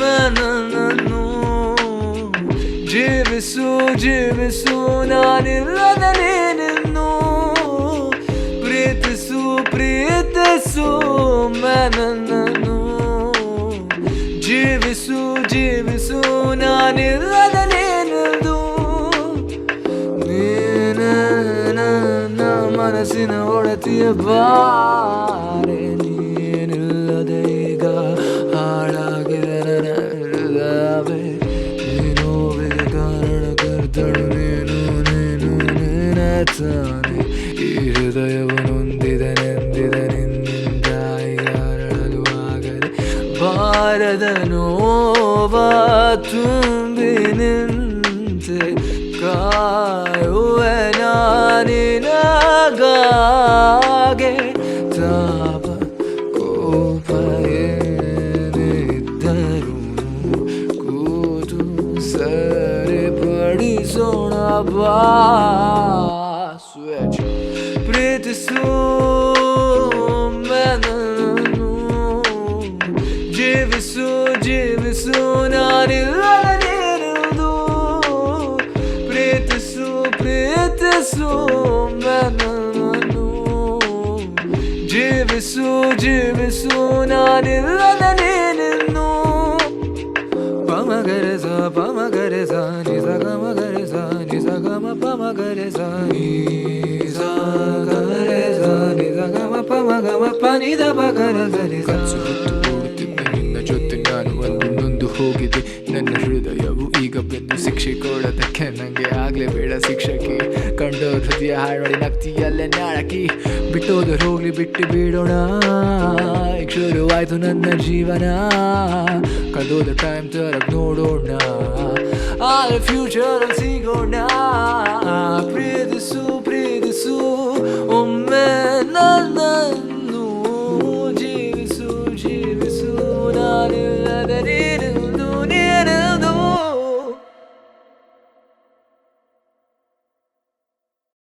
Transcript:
ನನ್ನನ್ನು ಜೀವಿಸು ಜೀವಿಸು ನಾನಿಲ್ಲದ ನೀನಿನ್ನು ಪ್ರೀತಿಸು ಪ್ರೀತಿಸು ನನ್ನನ್ನು ಜೀವಿಸು ಜೀವಿಸು ನಾನಿಲ್ಲದ ನೀನಿದ್ದು ನೀನು ನನ್ನ ಮನಸ್ಸಿನ ಒಡತಿಯ ಬಾರೆ ನೀನಿಲ್ಲದೆ ಈಗ ಹಾಳಾಗಿದೆ ನನಗೆ ನೀನೋವಿಗೆ ಕಾರಣಕರ್ತಳು ನೀನು ನೀನು ನೀನೇ ತಾನೆ ಈ ಹೃದಯವು ನೊಂದಿದನೆಂದಿದ ನಿನ್ನಿಂದ ಈಗ ಅರಳಲು ಆಗದೆ ಬಾರದ ನೋವ ತುಂಬಿ ನಿಂತೆ ಕಾಯುವೆ ನಾನಿನಗಾಗೆ ತಾಪ ಕೋಪ ಏನಿದ್ದರು ಕೂತು ಸರಿಪಡಿಸೋಣ ಬಾ ಸ್ವಿಚ್ ಪ್ರೀತಿಸು ನನ್ನನ್ನು ಜೀವಿಸು ಜೀವಿಸು ನಾನಿಲ್ಲದ ನೀನಿರುವುದು ಪ್ರೀತಿಸು ಪ್ರೀತಿಸು ನನ್ನನ್ನು ಜೀವಿಸು ಜೀವಿಸು ನಾನಿಲ್ಲದ ನೀನಿನ್ನು ಪಮಗರೆಸ ಪಮಗರೆಸ ನಿಸ ಗಮಗರೆಸ ನಿಸ ಗಮ ಪಮಗರೆಸ ನಿಸ ಗರೆಸ ನಿಸ ಗಮ ಪಮಗಮ ಪನಿದ ಪಗರಗರೆಸ ನಿನ್ನ ಜೊತೆ ನಾನು ಒಂದು ನೊಂದು ಹೋಗಿದೆ ನನ್ನ ಹೃದಯವು ಈಗ ಬೆಂದು ಶಿಕ್ಷೆ ಕೊಡೋದಕ್ಕೆ ನನಗೆ ಆಗ್ಲೇ ಬೇಡ ಶಿಕ್ಷಕಿ ಕಂಡು ಹೃದಯ ಹಾಡಿ ನಗ್ತಿಯಲ್ಲೇ ನಾಳಕಿ ಬಿಟ್ಟೋದು ಹೋಗ್ಲಿ ಬಿಟ್ಟು ಬಿಡೋಣ ಈಗ ಶುರುವಾಯ್ತು ನನ್ನ ಜೀವನ ಕಳೆದೋದ ಟೈಮ್ ತರ ನೋಡೋಣ ಆ ಫ್ಯೂಚರ್ ಸಿಗೋಣ